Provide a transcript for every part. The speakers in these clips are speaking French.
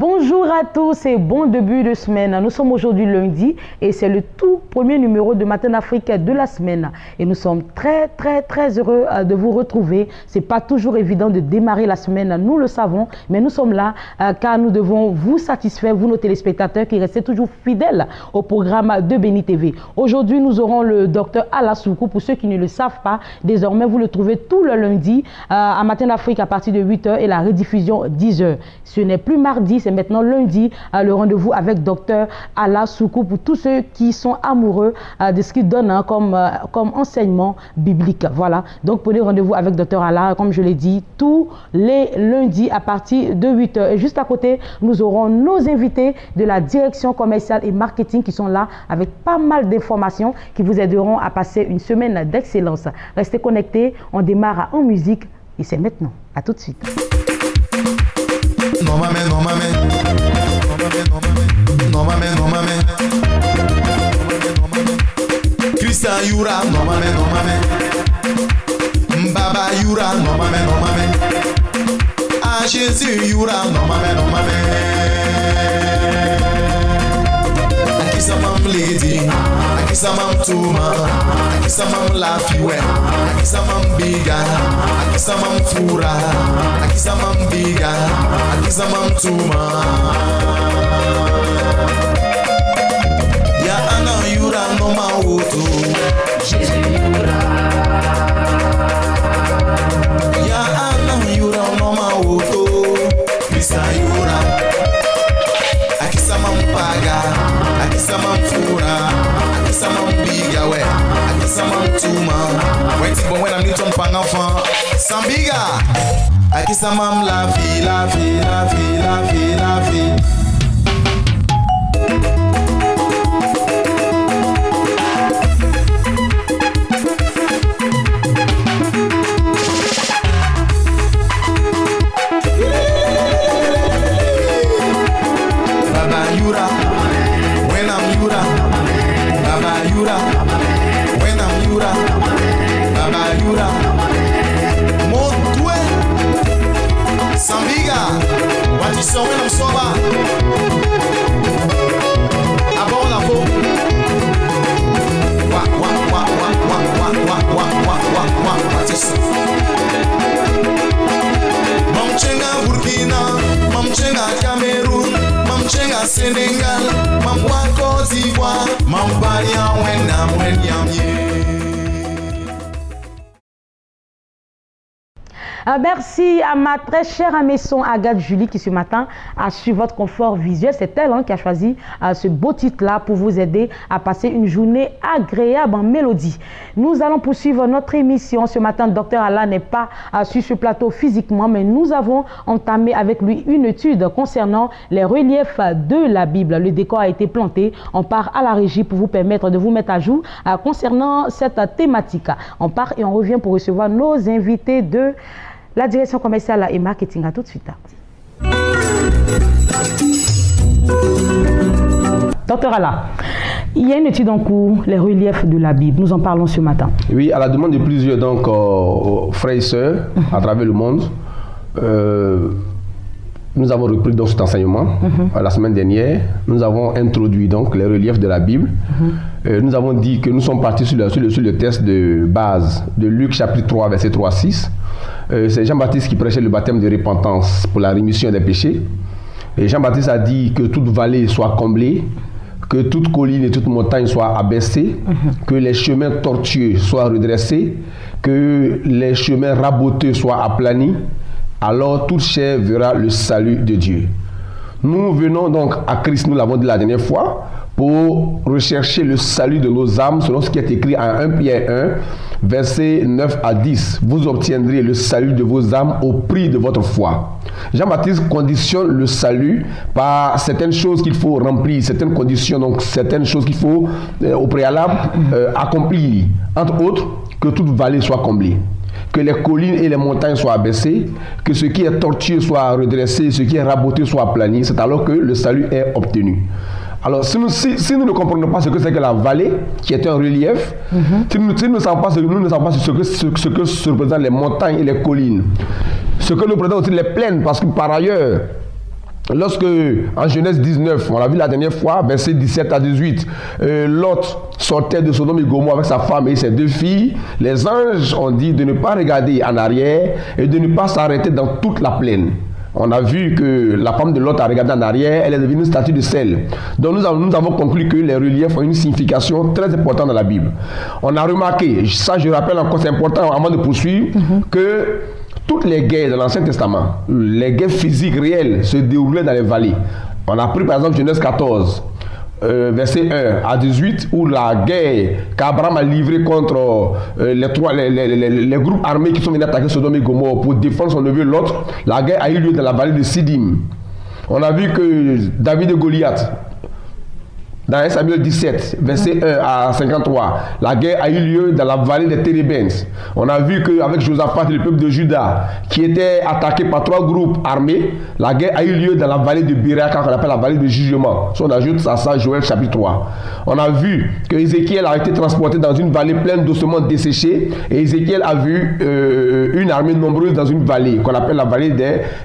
Bonjour à tous et bon début de semaine. Nous sommes aujourd'hui lundi et c'est le tout premier numéro de Matin Afrique de la semaine. Et nous sommes très heureux de vous retrouver. C'est pas toujours évident de démarrer la semaine, nous le savons, mais nous sommes là car nous devons vous satisfaire, vous nos téléspectateurs qui restez toujours fidèles au programme de Béni TV. Aujourd'hui, nous aurons le docteur Alla Soukou. Pour ceux qui ne le savent pas, désormais vous le trouvez tout le lundi à Matin Afrique à partir de 8 h et la rediffusion 10 h. Ce n'est plus mardi, c'est maintenant lundi, le rendez-vous avec Dr Alla Soukou pour tous ceux qui sont amoureux de ce qu'il donne comme enseignement biblique. Voilà, donc prenez rendez-vous avec Dr Alla, comme je l'ai dit, tous les lundis à partir de 8 h. Et juste à côté, nous aurons nos invités de la direction commerciale et marketing qui sont là avec pas mal d'informations qui vous aideront à passer une semaine d'excellence. Restez connectés, on démarre en musique et c'est maintenant. À tout de suite. No mames, no mames, no mames, no mames, Christian Yura, no mames, no mames, Baba Yura, no mames, no mames, Ah Jésus Yura, no mames, no mames. Akisa mam lady, akisa mam tuma, akisa mam lafiwe, akisa mam biga, akisa mam fura, akisa mam biga, akisa mam tuma. Ya ana yura no mauto, Jésus yura. Ya ana yura no mauto, Krista yura. Akisa mam paga, akisa mam fura, akisa mam biga we, akisa mam tuma. When I'm Newton Pangafan, Sambiga. Akisa mam la vie, la vie, la vie, la vie, la vie. Baba Yura, when I'm Yura, Baba Yura, when I'm Yura, Baba Yura, Montoué, Sambiga, what you saw when I'm sober, Abon la peau, what you saw. Mamchenga Burkina, Mamchenga Cameroun, Mamchenga Sénégal, Mamwa Côte d'Ivoire, Mambaya Wenyamye. Merci à ma très chère maison Agathe Julie qui ce matin a su votre confort visuel. C'est elle qui a choisi ce beau titre-là pour vous aider à passer une journée agréable en mélodie. Nous allons poursuivre notre émission. Ce matin, Dr Alla n'est pas sur ce plateau physiquement, mais nous avons entamé avec lui une étude concernant les reliefs de la Bible. Le décor a été planté. On part à la régie pour vous permettre de vous mettre à jour concernant cette thématique. On part et on revient pour recevoir nos invités de la direction commerciale et marketing. À tout de suite. Docteur Alla, il y a une étude en cours, les reliefs de la Bible. Nous en parlons ce matin. Oui, à la demande de plusieurs frères et sœurs à travers le monde, nous avons repris donc cet enseignement la semaine dernière. Nous avons introduit donc les reliefs de la Bible. Nous avons dit que nous sommes partis sur le texte de base de Luc chapitre 3, verset 3 à 6. C'est Jean-Baptiste qui prêchait le baptême de repentance pour la rémission des péchés. Et Jean-Baptiste a dit que toute vallée soit comblée, que toute colline et toute montagne soient abaissées, que les chemins tortueux soient redressés, que les chemins raboteux soient aplanis. Alors toute chair verra le salut de Dieu. Nous venons donc à Christ, nous l'avons dit la dernière fois, pour rechercher le salut de nos âmes, selon ce qui est écrit en 1 Pierre 1, versets 9 à 10. Vous obtiendrez le salut de vos âmes au prix de votre foi. Jean-Baptiste conditionne le salut par certaines choses qu'il faut remplir, certaines conditions, donc certaines choses qu'il faut au préalable accomplir. Entre autres, que toute vallée soit comblée. que les collines et les montagnes soient abaissées, que ce qui est tortueux soit redressé, ce qui est raboté soit aplani, c'est alors que le salut est obtenu. Alors, si nous ne comprenons pas ce que c'est que la vallée, qui est un relief, si nous ne savons pas ce que se représentent les montagnes et les collines, ce que nous représentent aussi les plaines, parce que par ailleurs, lorsque, en Genèse 19, on l'a vu la dernière fois, versets 17 à 18, Lot sortait de Sodome et Gomorrhe avec sa femme et ses 2 filles, les anges ont dit de ne pas regarder en arrière et de ne pas s'arrêter dans toute la plaine. On a vu que la femme de Lot a regardé en arrière, elle est devenue une statue de sel. Donc nous avons conclu que les reliefs ont une signification très importante dans la Bible. On a remarqué, ça je rappelle encore, c'est important avant de poursuivre, que toutes les guerres de l'Ancien Testament, les guerres physiques réelles se déroulaient dans les vallées. On a pris par exemple Genèse 14. Verset 1 à 18, où la guerre qu'Abraham a livrée contre les groupes armés qui sont venus attaquer Sodome et Gomorrhe pour défendre son neveu Lot, la guerre a eu lieu dans la vallée de Siddim. On a vu que David et Goliath, dans 1 Samuel 17, verset 1 à 53, la guerre a eu lieu dans la vallée des Térébens. On a vu qu'avec Josaphat et le peuple de Juda, qui était attaqué par 3 groupes armés, la guerre a eu lieu dans la vallée de Biraka, qu'on appelle la vallée de jugement. Si on ajoute à ça Joël chapitre 3. On a vu que Ézéchiel a été transporté dans une vallée pleine d'ossements desséchés, et Ézéchiel a vu une armée nombreuse dans une vallée, qu'on appelle la vallée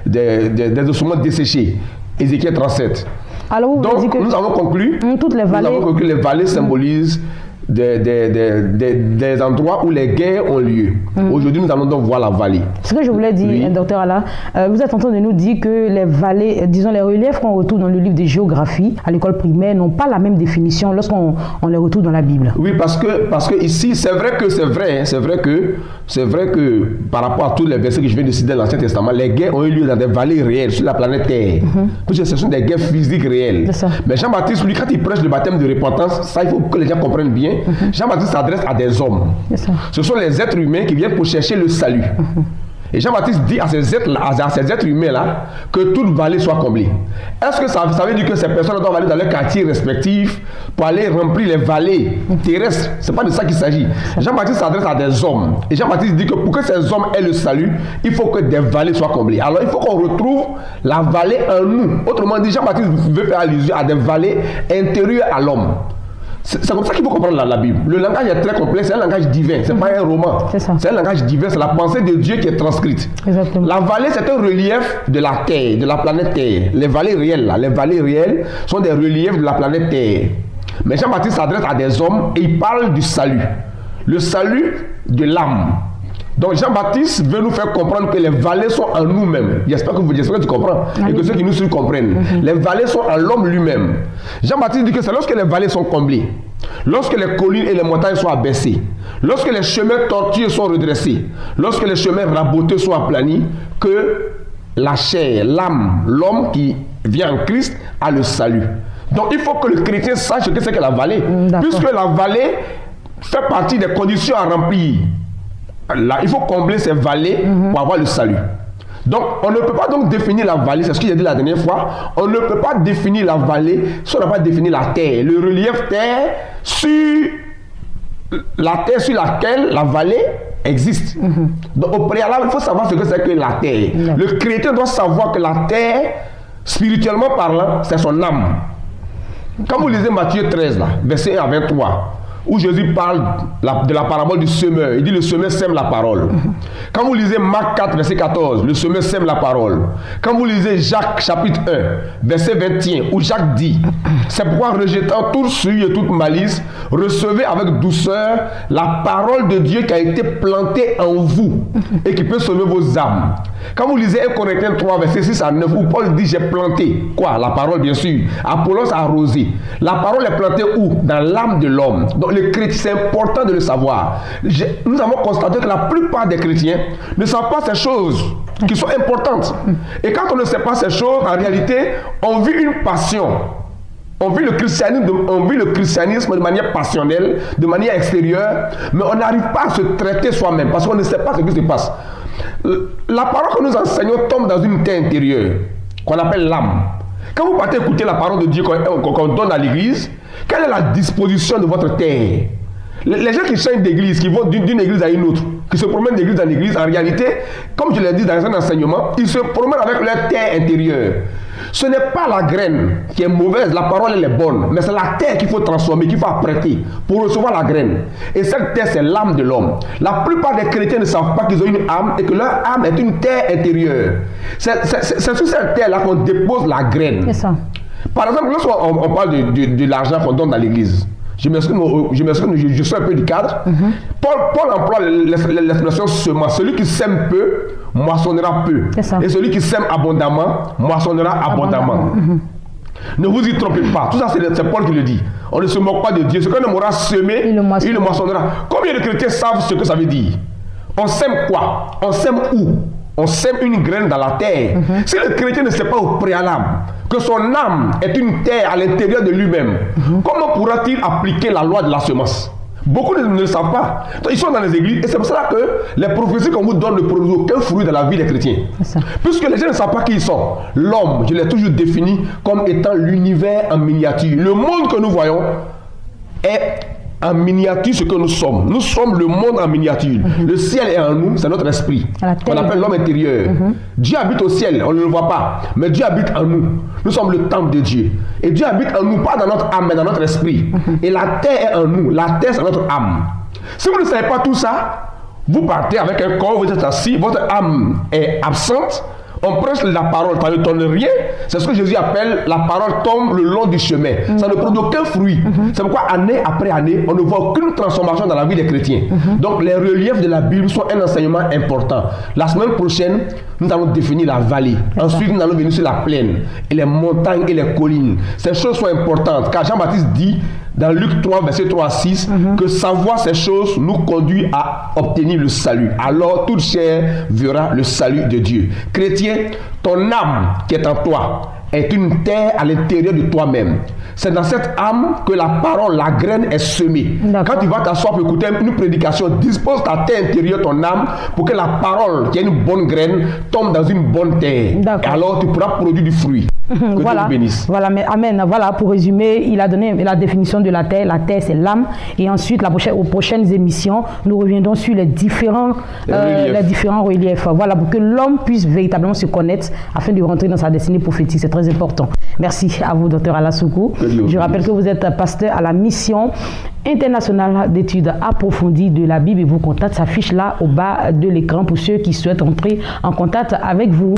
des ossements desséchés. Ézéchiel 37. Alors, donc, nous avons conclu, que les vallées symbolisent des endroits où les guerres ont lieu. Aujourd'hui, nous allons donc voir la vallée. Ce que je voulais dire, docteur Alla, vous êtes en train de nous dire que les vallées, disons les reliefs qu'on retrouve dans le livre de géographie à l'école primaire n'ont pas la même définition lorsqu'on les retrouve dans la Bible. Oui, parce que ici, c'est vrai que par rapport à tous les versets que je viens de citer dans l'Ancien Testament, les guerres ont eu lieu dans des vallées réelles sur la planète Terre. Puisque ce sont des guerres physiques réelles. Mais Jean-Baptiste, lui, quand il prêche le baptême de repentance, ça, il faut que les gens comprennent bien. Jean-Baptiste s'adresse à des hommes. Ce sont les êtres humains qui viennent pour chercher le salut. Et Jean-Baptiste dit à ces êtres humains-là que toute vallée soit comblée. Est-ce que ça veut dire que ces personnes doivent aller dans leurs quartiers respectifs pour aller remplir les vallées terrestres? Ce n'est pas de ça qu'il s'agit. Jean-Baptiste s'adresse à des hommes. Et Jean-Baptiste dit que pour que ces hommes aient le salut, il faut que des vallées soient comblées. Alors il faut qu'on retrouve la vallée en nous. Autrement dit, Jean-Baptiste veut faire allusion à des vallées intérieures à l'homme. C'est comme ça qu'il faut comprendre la Bible. Le langage est très complexe, c'est un langage divin, c'est pas un roman. C'est un langage divin, c'est la pensée de Dieu qui est transcrite. Exactement. La vallée, c'est un relief de la Terre, de la planète Terre. Les vallées réelles, là, les vallées réelles sont des reliefs de la planète Terre. Mais Jean-Baptiste s'adresse à des hommes et il parle du salut. Le salut de l'âme. Donc Jean-Baptiste veut nous faire comprendre que les vallées sont en nous-mêmes. J'espère que tu comprends. Et que ceux qui nous suivent comprennent. Les vallées sont en l'homme lui-même. Jean-Baptiste dit que c'est lorsque les vallées sont comblées, lorsque les collines et les montagnes sont abaissées, lorsque les chemins tortueux sont redressés, lorsque les chemins rabotés sont aplanis, que la chair, l'âme, l'homme qui vient en Christ a le salut. Donc il faut que le chrétien sache ce que c'est que la vallée. Puisque la vallée fait partie des conditions à remplir. Là, il faut combler ces vallées pour avoir le salut. Donc, on ne peut pas donc définir la vallée, c'est ce que j'ai dit la dernière fois, on ne peut pas définir la vallée si on n'a pas défini la terre, le relief terre sur laquelle la vallée existe. Donc, au préalable, il faut savoir ce que c'est que la terre. Le chrétien doit savoir que la terre, spirituellement parlant, c'est son âme. Quand vous lisez Matthieu 13, là, verset 1 à 23, où Jésus parle de la parabole du semeur. Il dit le semeur sème la parole. Quand vous lisez Marc 4, verset 14, le semeur sème la parole. Quand vous lisez Jacques chapitre 1, verset 21, où Jacques dit, c'est pourquoi rejetant tout souillure et toute malice, recevez avec douceur la parole de Dieu qui a été plantée en vous et qui peut sauver vos âmes. Quand vous lisez 1 Corinthiens 3, verset 6 à 9, où Paul dit j'ai planté, quoi? La parole bien sûr. Apollos a arrosé. La parole est plantée où? Dans l'âme de l'homme. Donc les chrétiens, c'est important de le savoir. Nous avons constaté que la plupart des chrétiens ne savent pas ces choses qui sont importantes. Et quand on ne sait pas ces choses, en réalité, on vit une passion. On vit le christianisme de manière passionnelle, de manière extérieure, mais on n'arrive pas à se traiter soi-même parce qu'on ne sait pas ce qui se passe. La parole que nous enseignons tombe dans une terre intérieure qu'on appelle l'âme. Quand vous partez écouter la parole de Dieu qu'on donne à l'église, quelle est la disposition de votre terre? Les gens qui changent d'église, qui vont d'une église à une autre, qui se promènent d'église en église, en réalité, comme je l'ai dit dans un enseignement, ils se promènent avec leur terre intérieure. Ce n'est pas la graine qui est mauvaise, la parole elle est bonne, mais c'est la terre qu'il faut transformer, qu'il faut apprêter pour recevoir la graine. Et cette terre, c'est l'âme de l'homme. La plupart des chrétiens ne savent pas qu'ils ont une âme et que leur âme est une terre intérieure. C'est sur cette terre-là qu'on dépose la graine. C'est ça. Par exemple, lorsqu'on parle de l'argent qu'on donne dans l'église, je m'excuse, je suis un peu du cadre. Paul emploie l'expression semence. Celui qui sème peu, moissonnera peu. Et celui qui sème abondamment, moissonnera abondamment. Ne vous y trompez pas. Tout ça, c'est Paul qui le dit. On ne se moque pas de Dieu. Ce qu'on aura semé, il le moissonnera. Combien de chrétiens savent ce que ça veut dire? On sème quoi? On sème où? On sème une graine dans la terre. Si le chrétien ne sait pas au préalable que son âme est une terre à l'intérieur de lui-même, comment pourra-t-il appliquer la loi de la semence? Beaucoup ne le savent pas. Donc, ils sont dans les églises et c'est pour ça que les prophéties qu'on vous donne ne produisent aucun fruit dans la vie des chrétiens. Puisque les gens ne savent pas qui ils sont. L'homme, je l'ai toujours défini comme étant l'univers en miniature. Le monde que nous voyons est en miniature ce que nous sommes. Nous sommes le monde en miniature. Le ciel est en nous, c'est notre esprit. On appelle l'homme intérieur. Dieu habite au ciel, on ne le voit pas. Mais Dieu habite en nous. Nous sommes le temple de Dieu. Et Dieu habite en nous, pas dans notre âme, mais dans notre esprit. Et la terre est en nous. La terre, c'est notre âme. Si vous ne savez pas tout ça, vous partez avec un corps, vous êtes assis, votre âme est absente. On prêche la parole, ça ne donne rien. C'est ce que Jésus appelle la parole tombe le long du chemin. Ça ne produit aucun fruit. C'est pourquoi année après année, on ne voit aucune transformation dans la vie des chrétiens. Donc les reliefs de la Bible sont un enseignement important. La semaine prochaine, nous allons définir la vallée. Ensuite, nous allons venir sur la plaine et les montagnes et les collines. Ces choses sont importantes car Jean-Baptiste dit dans Luc 3, verset 3 à 6, que savoir ces choses nous conduit à obtenir le salut. Alors toute chair verra le salut de Dieu. Chrétien, ton âme qui est en toi est une terre à l'intérieur de toi-même. C'est dans cette âme que la parole, la graine est semée. Quand tu vas t'asseoir pour écouter une prédication, dispose ta terre intérieure, ton âme, pour que la parole, qui est une bonne graine, tombe dans une bonne terre. Et alors tu pourras produire du fruit. Voilà, mais amen. Voilà, pour résumer, il a donné la définition de la terre. La terre, c'est l'âme. Et ensuite, aux prochaines émissions, nous reviendrons sur les différents reliefs. Voilà, pour que l'homme puisse véritablement se connaître afin de rentrer dans sa destinée prophétique. C'est très important. Merci à vous, docteur Alassoukou. Je rappelle que vous êtes pasteur à la mission internationale d'études approfondies de la Bible. Et vos contacts s'affichent là au bas de l'écran pour ceux qui souhaitent entrer en contact avec vous.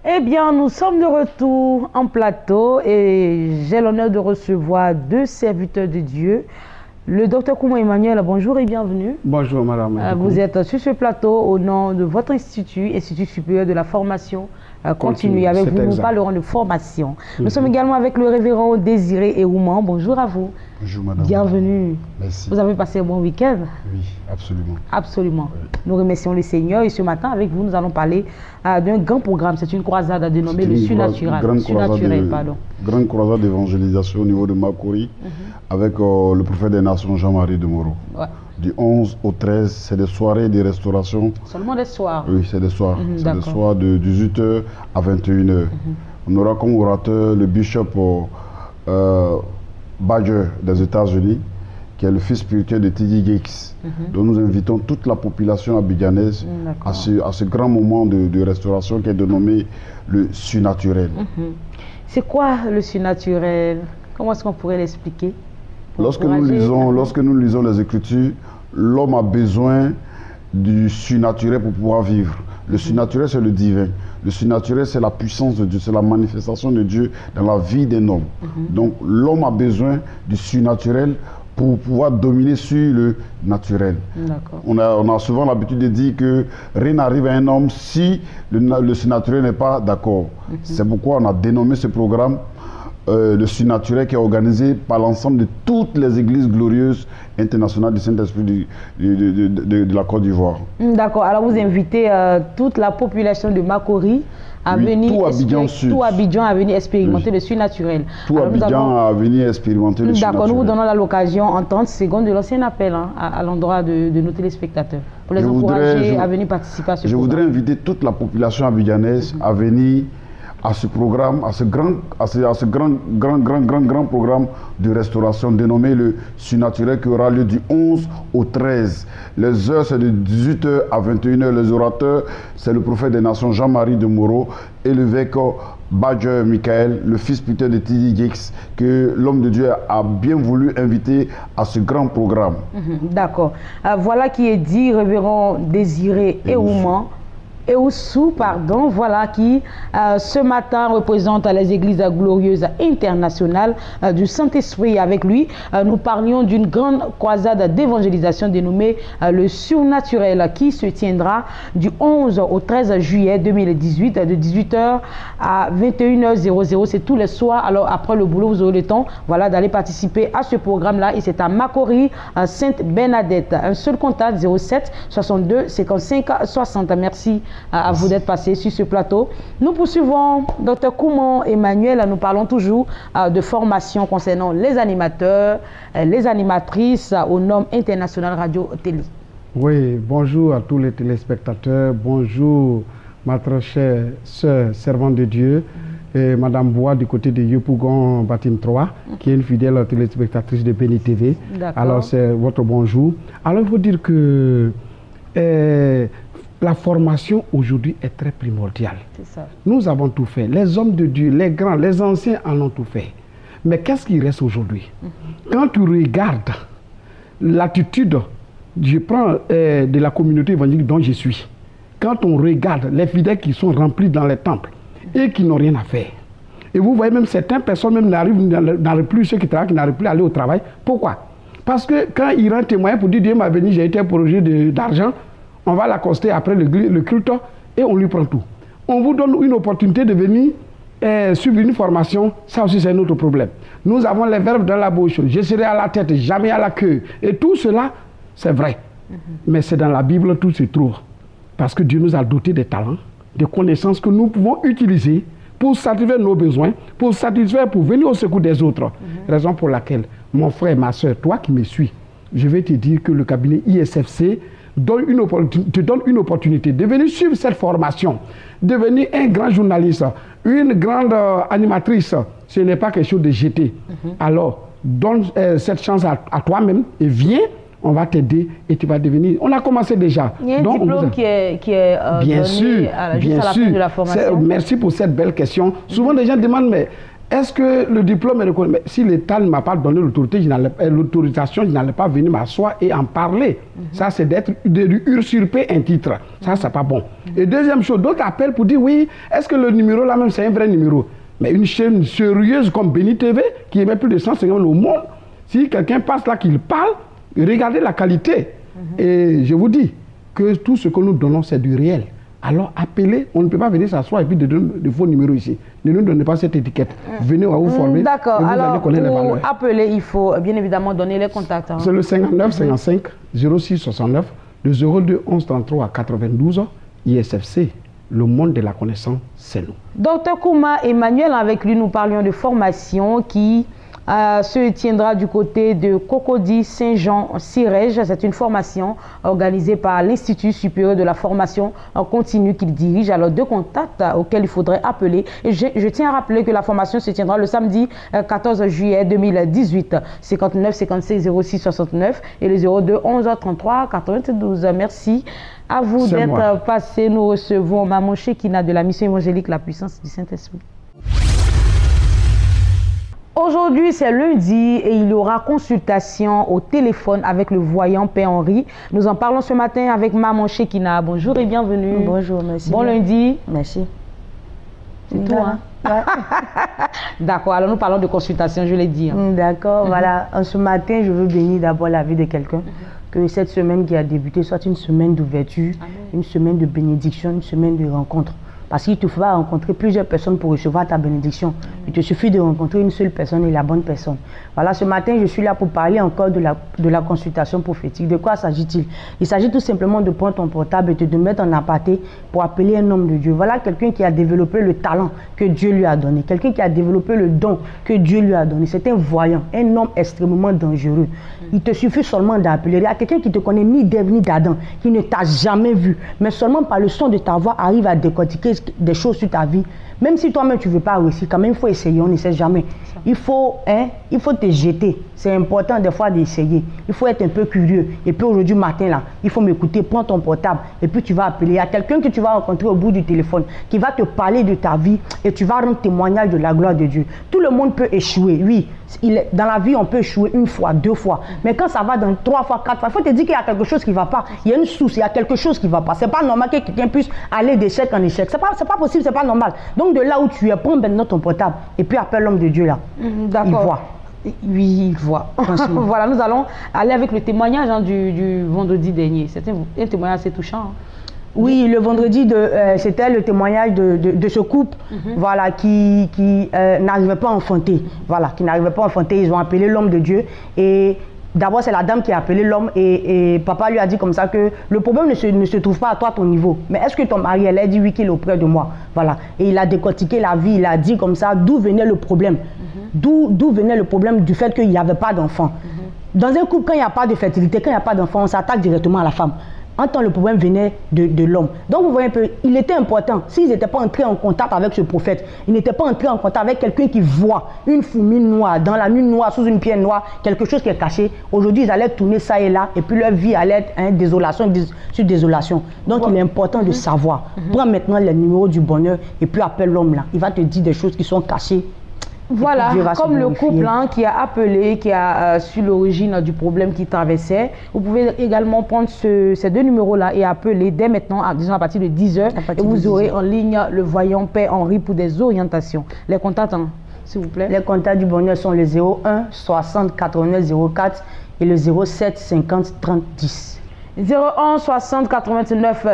Eh bien, nous sommes de retour en plateau et j'ai l'honneur de recevoir deux serviteurs de Dieu. Le docteur Koumou Emmanuel, bonjour et bienvenue. Bonjour madame. Vous êtes sur ce plateau au nom de votre institut, Institut supérieur de la formation continue. Avec vous, nous parlerons de formation. Nous sommes également avec le révérend Désiré Erouman. Bonjour à vous. Bonjour madame. Bienvenue. Merci. Vous avez passé un bon week-end? Oui, absolument. Absolument. Oui. Nous remercions le Seigneur et ce matin avec vous, nous allons parler d'un grand programme. C'est une croisade dénommée le surnaturel. Grande croisade d'évangélisation au niveau de Makori avec le prophète des nations Jean-Marie de Moreau. Ouais. Du 11 au 13, c'est des soirées de restauration. Seulement des soirs? Oui, c'est des soirs. C'est des soirs de 18h à 21h. On aura comme orateur le bishop Badger des États-Unis, qui est le fils spirituel de T.D. Jakes. Donc nous invitons toute la population abidjanaise à ce grand moment de restauration qui est dénommé le surnaturel. C'est quoi le surnaturel? Comment est-ce qu'on pourrait l'expliquer? Lorsque nous lisons les Écritures, l'homme a besoin du surnaturel pour pouvoir vivre. Le surnaturel, c'est le divin. Le surnaturel, c'est la puissance de Dieu, c'est la manifestation de Dieu dans la vie d'un homme. Donc l'homme a besoin du surnaturel pour pouvoir dominer sur le naturel. On a souvent l'habitude de dire que rien n'arrive à un homme si le surnaturel n'est pas d'accord. C'est pourquoi on a dénommé ce programme le surnaturel, qui est organisé par l'ensemble de toutes les églises glorieuses internationales du Saint-Esprit de la Côte d'Ivoire. D'accord. Alors vous invitez toute la population de Makori à venir tout Abidjan à venir expérimenter le surnaturel. Tout Abidjan à venir expérimenter le surnaturel. D'accord, nous vous donnons l'occasion en 30 secondes de lancer un appel à l'endroit de nos téléspectateurs pour les encourager à venir participer à ce programme. Je voudrais inviter toute la population abidjanaise à venir à ce programme, à ce grand programme de restauration dénommé le Surnaturel qui aura lieu du 11 au 13. Les heures, c'est de 18h à 21h. Les orateurs, c'est le prophète des nations Jean-Marie de Moreau et l'évêque Badger Michael, le fils putain de T.D. Jakes, que l'homme de Dieu a bien voulu inviter à ce grand programme. D'accord. Voilà qui est dit, révérend Désiré Eoussou, pardon, voilà, qui ce matin représente les églises glorieuses internationales du Saint-Esprit. Avec lui, nous parlions d'une grande croisade d'évangélisation dénommée le Surnaturel qui se tiendra du 11 au 13 juillet 2018 de 18h à 21h00. C'est tous les soirs. Alors après le boulot, vous aurez le temps, voilà, d'aller participer à ce programme-là. Et c'est à Makori, à Sainte-Bernadette. Un seul contact, 07 62 55 60. Merci à vous d'être passé sur ce plateau. Nous poursuivons Dr Kouman Emmanuel. Nous parlons toujours de formation concernant les animateurs, les animatrices aux normes internationales radio-télé. Oui, bonjour à tous les téléspectateurs. Bonjour, ma très chère sœur servante de Dieu, et Madame Bois du côté de Yopougon Batim 3, qui est une fidèle téléspectatrice de Béni TV. Alors, c'est votre bonjour. Alors, il faut dire que la formation aujourd'hui est très primordiale. Nous avons tout fait. Les hommes de Dieu, les grands, les anciens en ont tout fait. Mais qu'est-ce qui reste aujourd'hui? Quand tu regardes l'attitude, je prends de la communauté évangélique dont je suis, quand on regarde les fidèles qui sont remplis dans les temples et qui n'ont rien à faire, et vous voyez même certaines personnes même n'arrivent plus, ceux qui travaillent, qui n'arrivent plus à aller au travail. Pourquoi? Parce que quand ils rendent témoignage pour dire Dieu m'a béni, j'ai été un projet d'argent, on va l'accoster après le culte et on lui prend tout. On vous donne une opportunité de venir suivre une formation, ça aussi c'est un autre problème. Nous avons les verbes dans la bouche, je serai à la tête, jamais à la queue. Et tout cela, c'est vrai. Mais c'est dans la Bible tout se trouve. Parce que Dieu nous a dotés des talents, des connaissances que nous pouvons utiliser pour satisfaire nos besoins, pour venir au secours des autres. Raison pour laquelle, mon frère, ma soeur, toi qui me suis, je vais te dire que le cabinet ISFC te donne une opportunité de venir suivre cette formation, devenir un grand journaliste, une grande animatrice. Ce n'est pas quelque chose de jeté. Alors, donne cette chance à toi-même et viens, on va t'aider et tu vas devenir... On a commencé déjà. Il y a un diplôme qui est bien donné sûr, juste à la fin de la formation. Merci pour cette belle question. Souvent, les gens demandent, mais est-ce que le diplôme est reconnu? Mais si l'État ne m'a pas donné l'autorisation, je n'allais pas venir m'asseoir et en parler. Ça, c'est de usurper un titre. Ça, c'est pas bon. Et deuxième chose, d'autres appellent pour dire, oui, est-ce que le numéro là même, c'est un vrai numéro? Mais une chaîne sérieuse comme Béni TV, qui émet plus de 150 000 au monde, si quelqu'un passe là, qu'il parle, regardez la qualité. Et je vous dis que tout ce que nous donnons, c'est du réel. Alors appelez, on ne peut pas venir s'asseoir et puis donner de faux numéros ici. Ne nous donnez pas cette étiquette. Venez, on va vous former. D'accord. Alors, pour appeler, il faut bien évidemment donner les contacts. C'est le 59 55 06 69, le 02 11 33 à 92, ISFC. Le monde de la connaissance, c'est nous. Dr Kouman Emmanuel, avec lui, nous parlions de formation qui se tiendra du côté de Cocody Saint-Jean-Sirège. C'est une formation organisée par l'Institut supérieur de la formation continue qu'il dirige. Alors, deux contacts auxquels il faudrait appeler. Et je tiens à rappeler que la formation se tiendra le samedi 14 juillet 2018, 59 56 06 69 et le 02 11 33 92. Merci à vous d'être passé. Nous recevons Maman Shekina de la mission évangélique La Puissance du Saint-Esprit. Aujourd'hui, c'est lundi et il y aura consultation au téléphone avec le voyant Père Henri. Nous en parlons ce matin avec Maman Shekina. Bonjour et bienvenue. Bonjour, merci. Bon lundi. Merci. C'est tout, hein? Ouais. D'accord, alors nous parlons de consultation, je l'ai dit. Hein. D'accord, voilà. Ce matin, je veux bénir d'abord la vie de quelqu'un. Que cette semaine qui a débuté soit une semaine d'ouverture, une semaine de bénédiction, une semaine de rencontre. Parce qu'il te faudra rencontrer plusieurs personnes pour recevoir ta bénédiction. Il te suffit de rencontrer une seule personne et la bonne personne. Voilà, ce matin, je suis là pour parler encore de la consultation prophétique. De quoi s'agit-il? Il s'agit tout simplement de prendre ton portable et de te mettre en aparté pour appeler un homme de Dieu. Voilà quelqu'un qui a développé le talent que Dieu lui a donné. Quelqu'un qui a développé le don que Dieu lui a donné. C'est un voyant, un homme extrêmement dangereux. Il te suffit seulement d'appeler. Il y a quelqu'un qui te connaît ni d'Ève ni d'Adam, qui ne t'a jamais vu, mais seulement par le son de ta voix arrive à décortiquer des choses sur ta vie. Même si toi-même tu ne veux pas réussir, quand même, il faut essayer, on ne sait jamais. Il faut te jeter. C'est important des fois d'essayer. Il faut être un peu curieux. Et puis aujourd'hui matin, là, il faut m'écouter, prends ton portable et puis tu vas appeler. Il y a quelqu'un que tu vas rencontrer au bout du téléphone qui va te parler de ta vie et tu vas rendre témoignage de la gloire de Dieu. Tout le monde peut échouer, oui. Dans la vie, on peut échouer 1 fois, 2 fois. Mais quand ça va dans 3 fois, 4 fois, il faut te dire qu'il y a quelque chose qui ne va pas. Il y a une source, il y a quelque chose qui ne va pas. Ce n'est pas normal que quelqu'un puisse aller d'échec en échec. Ce n'est pas possible, ce n'est pas normal. Donc de là où tu es, prends maintenant ton portable et puis appelle l'homme de Dieu là. Il voit. Oui, il voit. Voilà, nous allons aller avec le témoignage du vendredi dernier. C'était un témoignage assez touchant. Hein. Oui, le vendredi, c'était le témoignage de ce couple voilà, qui n'arrivait pas à enfanter. Voilà, qui n'arrivait pas à enfanter. Ils ont appelé l'homme de Dieu. Et d'abord, c'est la dame qui a appelé l'homme. Et papa lui a dit comme ça que le problème ne se trouve pas à toi, à ton niveau. Mais est-ce que ton mari, elle a dit oui, qu'il est auprès de moi. Voilà. Et il a décortiqué la vie. Il a dit comme ça d'où venait le problème. D'où venait le problème du fait qu'il n'y avait pas d'enfant. Dans un couple, quand il n'y a pas de fertilité, quand il n'y a pas d'enfant, on s'attaque directement à la femme. En temps, le problème venait de l'homme. Donc, vous voyez un peu, il était important. S'ils n'étaient pas entrés en contact avec ce prophète, ils n'étaient pas entrés en contact avec quelqu'un qui voit une fourmi noire, dans la nuit noire, sous une pierre noire, quelque chose qui est caché. Aujourd'hui, ils allaient tourner ça et là, et puis leur vie allait être désolation sur désolation. Donc, il est important de savoir. Prends maintenant le numéro du bonheur et puis appelle l'homme là. Il va te dire des choses qui sont cachées. Voilà, comme le couple qui a appelé, qui a su l'origine du problème qui traversait. Vous pouvez également prendre ces 2 numéros-là et appeler dès maintenant, disons à partir de 10h. Et vous aurez en ligne le voyant Père Henri pour des orientations. Les contacts, hein, s'il vous plaît. Les contacts du bonheur sont le 01 60 89 04 et le 07 50 30 10. 01 60 89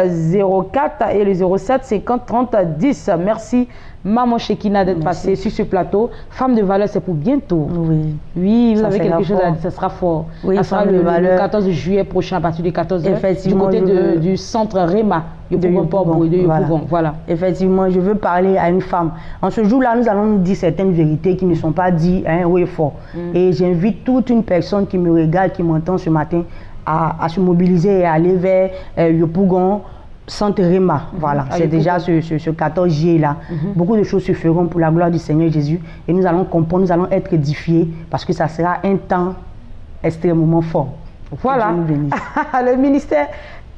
04 et le 07 50 30 10. Merci Maman Shekina d'être passée sur ce plateau. Femme de valeur, c'est pour bientôt. Oui. Oui, vous avez quelque chose à dire, ça sera fort. Oui, ça sera le 14 juillet prochain à partir de 14h. Effectivement. Du côté du centre Réma. Voilà. Effectivement, je veux parler à une femme. En ce jour-là, nous allons nous dire certaines vérités qui ne sont pas dites haut et fort. Et j'invite toute une personne qui me regarde, qui m'entend ce matin, à se mobiliser et aller vers Yopougon, Centre Réma. Voilà, c'est déjà ce 14 juillet là. Beaucoup de choses se feront pour la gloire du Seigneur Jésus et nous allons comprendre, nous allons être édifiés parce que ça sera un temps extrêmement fort. Voilà.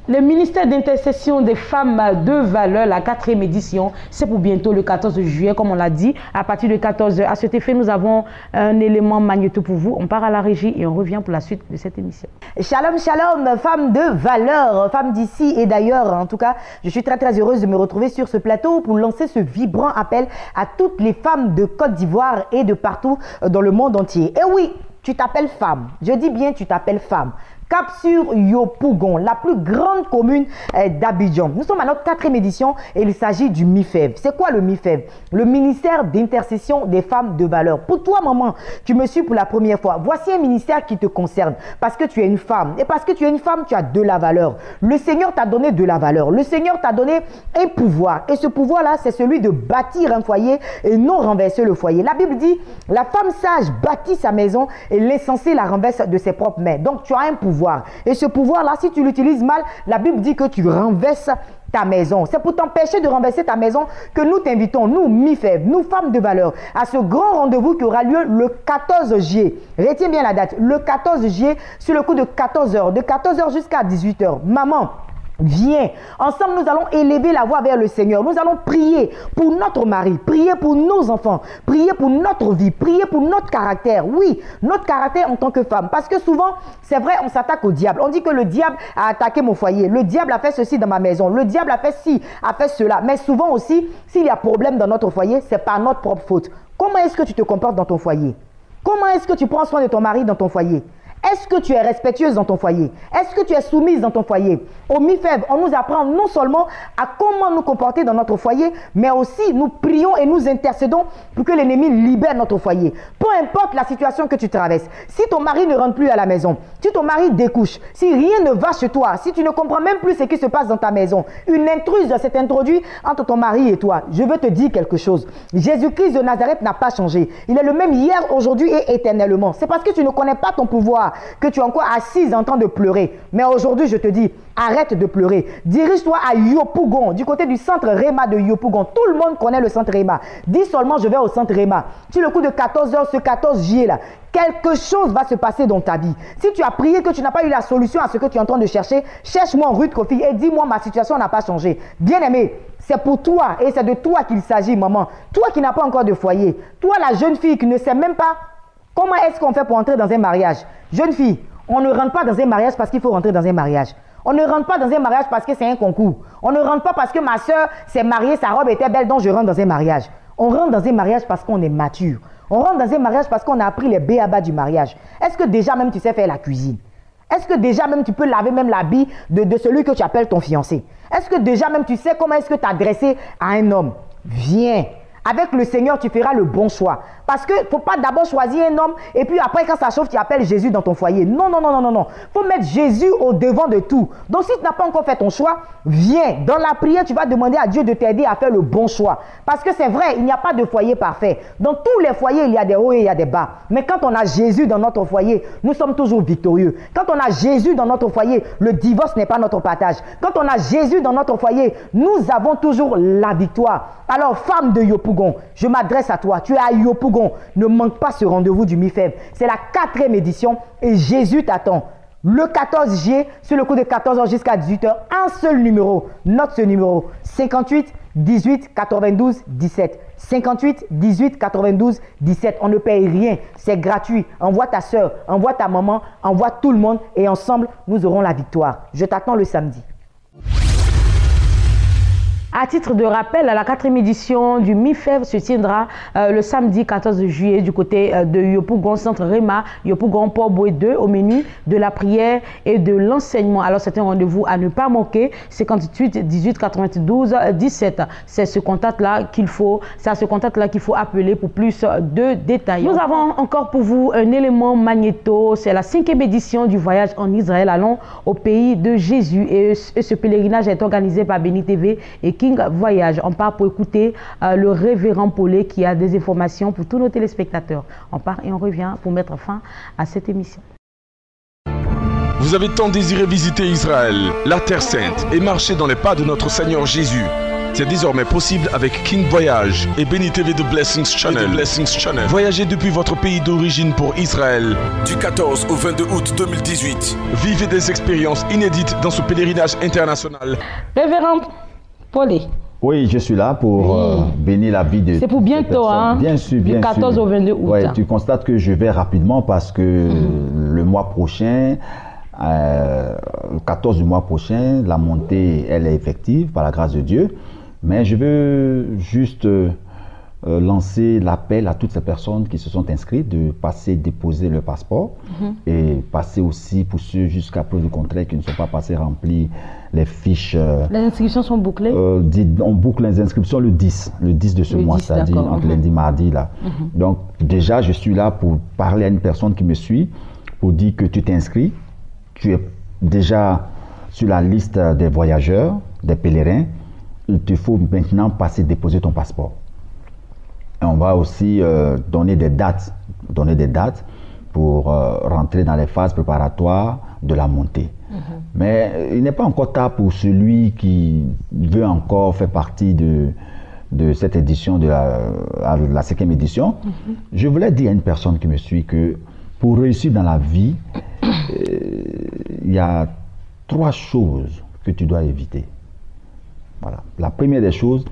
Le ministère d'intercession des femmes de valeur, la 4e édition, c'est pour bientôt le 14 juillet, comme on l'a dit, à partir de 14h. À cet effet, nous avons un élément magnéto pour vous. On part à la régie et on revient pour la suite de cette émission. Shalom, shalom, femmes de valeur, femmes d'ici et d'ailleurs. En tout cas, je suis très très heureuse de me retrouver sur ce plateau pour lancer ce vibrant appel à toutes les femmes de Côte d'Ivoire et de partout dans le monde entier. Et oui, tu t'appelles femme. Je dis bien tu t'appelles femme. Cap sur Yopougon, la plus grande commune d'Abidjan. Nous sommes à notre 4e édition et il s'agit du MIFEV. C'est quoi le MIFEV? Le ministère d'intercession des femmes de valeur. Pour toi, maman, tu me suis pour la première fois. Voici un ministère qui te concerne parce que tu es une femme. Et parce que tu es une femme, tu as de la valeur. Le Seigneur t'a donné de la valeur. Le Seigneur t'a donné un pouvoir. Et ce pouvoir-là, c'est celui de bâtir un foyer et non renverser le foyer. La Bible dit, la femme sage bâtit sa maison et l'insensé la renverse de ses propres mains. Donc, tu as un pouvoir. Et ce pouvoir-là, si tu l'utilises mal, la Bible dit que tu renverses ta maison. C'est pour t'empêcher de renverser ta maison que nous t'invitons, nous, MIFEV, nous, femmes de valeur, à ce grand rendez-vous qui aura lieu le 14 juillet. Retiens bien la date, le 14 juillet, sur le coup de 14h, de 14h jusqu'à 18h. Maman, viens, ensemble nous allons élever la voix vers le Seigneur. Nous allons prier pour notre mari, prier pour nos enfants, prier pour notre vie, prier pour notre caractère. Oui, notre caractère en tant que femme. Parce que souvent, c'est vrai, on s'attaque au diable. On dit que le diable a attaqué mon foyer. Le diable a fait ceci dans ma maison. Le diable a fait ci, a fait cela. Mais souvent aussi, s'il y a problème dans notre foyer, c'est par notre propre faute. Comment est-ce que tu te comportes dans ton foyer? Comment est-ce que tu prends soin de ton mari dans ton foyer? Est-ce que tu es respectueuse dans ton foyer? Est-ce que tu es soumise dans ton foyer? Au MIFEV, on nous apprend non seulement à comment nous comporter dans notre foyer, mais aussi nous prions et nous intercédons pour que l'ennemi libère notre foyer. Peu importe la situation que tu traverses, si ton mari ne rentre plus à la maison, si ton mari découche, si rien ne va chez toi, si tu ne comprends même plus ce qui se passe dans ta maison, une intruse s'est introduite entre ton mari et toi, je veux te dire quelque chose. Jésus-Christ de Nazareth n'a pas changé. Il est le même hier, aujourd'hui et éternellement. C'est parce que tu ne connais pas ton pouvoir. que tu es encore assise en train de pleurer. Mais aujourd'hui, je te dis, arrête de pleurer. Dirige-toi à Yopougon, du côté du centre Réma de Yopougon. Tout le monde connaît le centre Réma. Dis seulement, je vais au centre Réma. Sur le coup de 14h, ce 14 juillet là, quelque chose va se passer dans ta vie. Si tu as prié que tu n'as pas eu la solution à ce que tu es en train de chercher, cherche-moi Ruth Kofi et dis-moi, ma situation n'a pas changé. Bien-aimé, c'est pour toi et c'est de toi qu'il s'agit, maman. Toi qui n'as pas encore de foyer. Toi, la jeune fille qui ne sait même pas comment est-ce qu'on fait pour entrer dans un mariage. Jeune fille, on ne rentre pas dans un mariage parce qu'il faut rentrer dans un mariage. On ne rentre pas dans un mariage parce que c'est un concours. On ne rentre pas parce que ma soeur s'est mariée, sa robe était belle, donc je rentre dans un mariage. On rentre dans un mariage parce qu'on est mature. On rentre dans un mariage parce qu'on a appris les b.a.-ba du mariage. Est-ce que déjà même tu sais faire la cuisine? Est-ce que déjà même tu peux laver même l'habit de celui que tu appelles ton fiancé? Est-ce que déjà même tu sais comment est-ce que t'adresser à un homme? Viens. Avec le Seigneur, tu feras le bon choix. Parce qu'il ne faut pas d'abord choisir un homme et puis après, quand ça chauffe, tu appelles Jésus dans ton foyer. Non, non, non, non, non, non. Il faut mettre Jésus au devant de tout. Donc, si tu n'as pas encore fait ton choix, viens. Dans la prière, tu vas demander à Dieu de t'aider à faire le bon choix. Parce que c'est vrai, il n'y a pas de foyer parfait. Dans tous les foyers, il y a des hauts et il y a des bas. Mais quand on a Jésus dans notre foyer, nous sommes toujours victorieux. Quand on a Jésus dans notre foyer, le divorce n'est pas notre partage. Quand on a Jésus dans notre foyer, nous avons toujours la victoire. Alors, femme de Yopougon, je m'adresse à toi. Tu es à Yopougon. Ne manque pas ce rendez-vous du MIFEV. C'est la 4e édition et Jésus t'attend. Le 14 juillet, sur le coup de 14h jusqu'à 18h, un seul numéro. Note ce numéro. 58 18 92 17. 58 18 92 17. On ne paye rien. C'est gratuit. Envoie ta soeur, envoie ta maman, envoie tout le monde et ensemble, nous aurons la victoire. Je t'attends le samedi. À titre de rappel, la 4e édition du MIFEV se tiendra le samedi 14 juillet du côté de Yopougon, centre Réma, Yopougon, Port-Boué 2, au menu de la prière et de l'enseignement. Alors, c'est un rendez-vous à ne pas manquer, 58 18 92 17. C'est ce contact-là qu'il faut, appeler pour plus de détails. Nous avons encore pour vous un élément magnéto. C'est la 5e édition du voyage en Israël. Allons au pays de Jésus. Et ce pèlerinage est organisé par Béni TV et King Voyage. On part pour écouter le révérend Paulet qui a des informations pour tous nos téléspectateurs. On part et on revient pour mettre fin à cette émission. Vous avez tant désiré visiter Israël, la Terre Sainte et marcher dans les pas de notre Seigneur Jésus. C'est désormais possible avec King Voyage et Béni TV de Blessings Channel. Voyagez depuis votre pays d'origine pour Israël du 14 au 22 août 2018. Vivez des expériences inédites dans ce pèlerinage international. Révérend Paulet. Oui, je suis là pour bénir la vie de. C'est pour bientôt, hein? Bien sûr, bien sûr. Du 14 au 22 août. Ouais, tu constates que je vais rapidement parce que le mois prochain, le 14 du mois prochain, la montée, elle est effective par la grâce de Dieu. Mais je veux juste lancer l'appel à toutes ces personnes qui se sont inscrites de passer déposer le passeport et passer aussi pour ceux jusqu'à preuve du contraire qui ne sont pas passés remplir les fiches. Les inscriptions sont bouclées? On boucle les inscriptions le 10 de ce mois, c'est-à-dire entre lundi et mardi. Là. Donc déjà, je suis là pour parler à une personne qui me suit, pour dire que tu t'inscris, tu es déjà sur la liste des voyageurs, des pèlerins. Il te faut maintenant passer déposer ton passeport. Et on va aussi donner des dates pour rentrer dans les phases préparatoires de la montée. Mais il n'est pas encore tard pour celui qui veut encore faire partie de cette édition, de la 5e édition. Je voulais dire à une personne qui me suit que pour réussir dans la vie, il y a 3 choses que tu dois éviter. Voilà. La première des choses,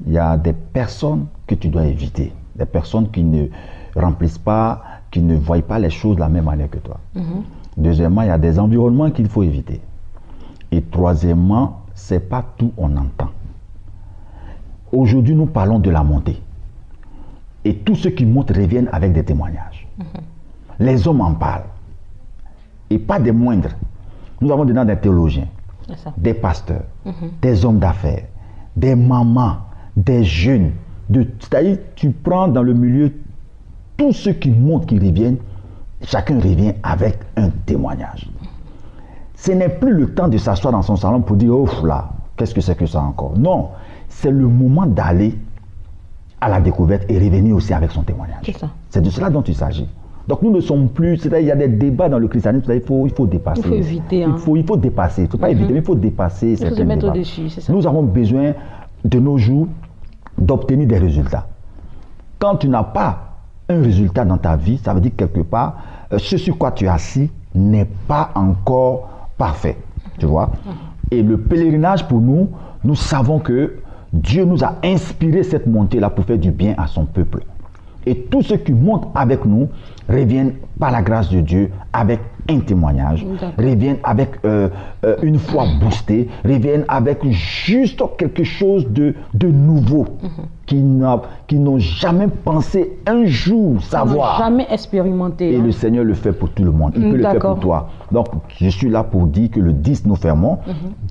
il y a des personnes que tu dois éviter. Des personnes qui ne remplissent pas, qui ne voient pas les choses de la même manière que toi. Deuxièmement, il y a des environnements qu'il faut éviter. Et troisièmement, c'est pas tout on entend. Aujourd'hui, nous parlons de la montée. Et tous ceux qui montent reviennent avec des témoignages. Les hommes en parlent. Et pas des moindres. Nous avons dedans des théologiens, des pasteurs, des hommes d'affaires, des mamans, des jeunes. C'est-à-dire, tu prends dans le milieu tous ceux qui montent, qui reviennent, chacun revient avec un témoignage. Ce n'est plus le temps de s'asseoir dans son salon pour dire, oh là, qu'est-ce que c'est que ça encore? Non, c'est le moment d'aller à la découverte et revenir aussi avec son témoignage. C'est de cela dont il s'agit. Donc nous ne sommes plus, c'est-à-dire il y a des débats dans le christianisme, il faut dépasser. Il faut éviter. Hein. Il faut dépasser, il ne faut pas éviter, mais il faut dépasser certains débats. Il faut se mettre au-dessus, c'est ça. Nous avons besoin de nos jours d'obtenir des résultats. Quand tu n'as pas un résultat dans ta vie, ça veut dire quelque part, ce sur quoi tu es assis n'est pas encore parfait, tu vois. Et le pèlerinage pour nous, nous savons que Dieu nous a inspiré cette montée-là pour faire du bien à son peuple. Et tous ceux qui montent avec nous reviennent par la grâce de Dieu avec un témoignage, reviennent avec une foi boostée, reviennent avec juste quelque chose de nouveau qui n'ont jamais pensé un jour savoir. Jamais expérimenté. Et le Seigneur le fait pour tout le monde. Il peut le faire pour toi. Donc, je suis là pour dire que le 10, nous fermons,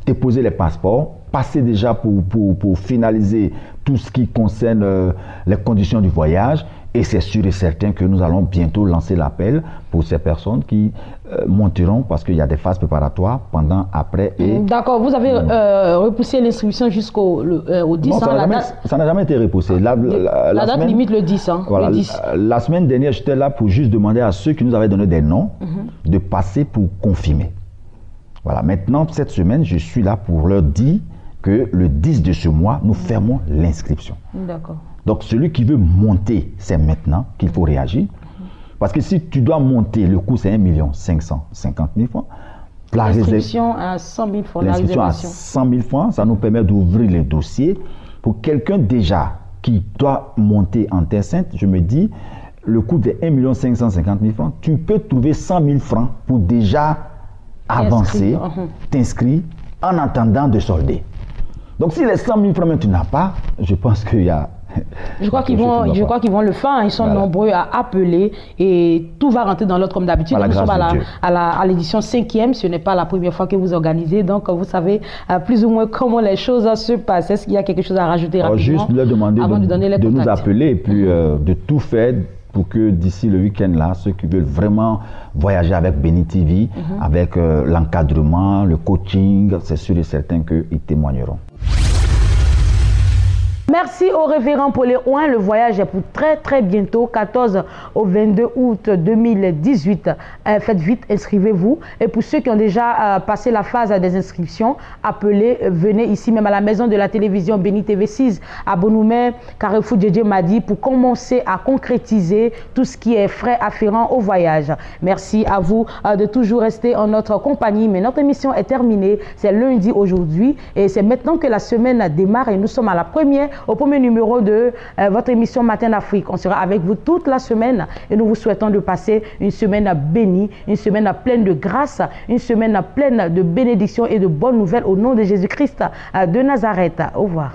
déposer les passeports, passer déjà pour finaliser tout ce qui concerne les conditions du voyage. Et c'est sûr et certain que nous allons bientôt lancer l'appel pour ces personnes qui monteront parce qu'il y a des phases préparatoires pendant, après et... D'accord, vous avez repoussé l'inscription jusqu'au 10 non, ça n'a jamais été repoussé. La date semaine, limite le 10. Hein, voilà, le 10. La semaine dernière, j'étais là pour juste demander à ceux qui nous avaient donné des noms de passer pour confirmer. Voilà, maintenant, cette semaine, je suis là pour leur dire que le 10 de ce mois, nous fermons l'inscription. D'accord. Donc, celui qui veut monter, c'est maintenant qu'il faut réagir. Parce que si tu dois monter, le coût, c'est 1 550 000 francs. L'inscription à 100 000 francs. L'inscription à 100 000 francs, ça nous permet d'ouvrir les dossiers. Pour quelqu'un déjà qui doit monter en Terre Sainte, je me dis, le coût de 1 550 000 francs, tu peux trouver 100 000 francs pour déjà avancer, t'inscrire, en attendant de solder. Donc, si les 100 000 francs, mais tu n'as pas, je pense qu'il y a... Je crois qu'ils vont le faire. Ils sont nombreux à appeler et tout va rentrer dans l'ordre comme d'habitude. Nous sommes à l'édition 5e. Ce n'est pas la première fois que vous organisez. Donc, vous savez plus ou moins comment les choses se passent. Est-ce qu'il y a quelque chose à rajouter rapidement? Juste leur demander de nous appeler et puis de tout faire pour que d'ici le week-end-là, ceux qui veulent vraiment voyager avec Béni TV, avec l'encadrement, le coaching, c'est sûr et certain qu'ils témoigneront. Merci au révérend Paulet-Ouin. Le voyage est pour très bientôt, 14 au 22 août 2018. Faites vite, inscrivez-vous. Et pour ceux qui ont déjà passé la phase des inscriptions, appelez, venez ici même à la maison de la télévision Béni TV 6 à Bonoumé, Carrefour Djedje Madi pour commencer à concrétiser tout ce qui est frais afférent au voyage. Merci à vous de toujours rester en notre compagnie. Mais notre émission est terminée. C'est lundi aujourd'hui et c'est maintenant que la semaine démarre et nous sommes à la première au premier numéro de votre émission Matin d'Afrique. On sera avec vous toute la semaine et nous vous souhaitons de passer une semaine bénie, une semaine pleine de grâce, une semaine pleine de bénédictions et de bonnes nouvelles au nom de Jésus-Christ de Nazareth. Au revoir.